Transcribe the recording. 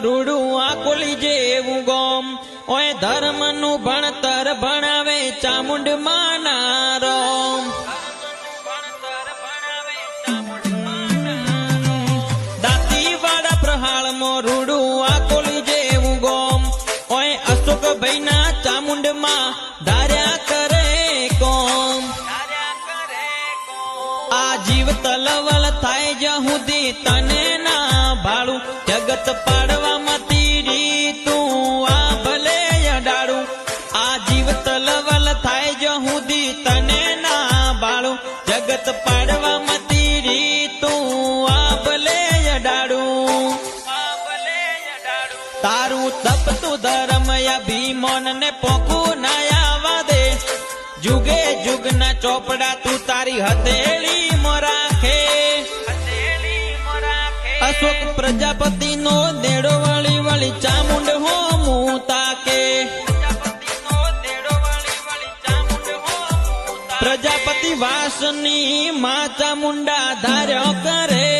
રૂડું આકોલી જેવું ગોમ ઓય ધર્મનું ભણતર ભણાવે ચામુંડ માના રોમ દાંતીવાડા પ્રહાળમાં રૂડું આકોલી જેવું ગોમ ઓય અશોક ભાઈના ચામુંડમાં ધાર્યા કરે કોમ આ જીવ તલવલ થાય જહુદી તને ના ભાડું જગત પાડવામાં તીરી તું આ ભલે અડાડું આ જીવ તલવલ થાય જહુદી તને ના ભાડું જગત પાડવામાં તીરી તું આ ભલે અડાડું તારું તપતું ધર્મ અભિમાન ને પોખું ના આવવા દે જુગે જુગના ચોપડા તું તારી હથેળી રાખે અશોક પ્રજાપતિ નો દેડો વળી વળી ચામુંડ હોમું તાકે પ્રજાપતિ વાસની માં ચામુંડા ધાર્યો કરે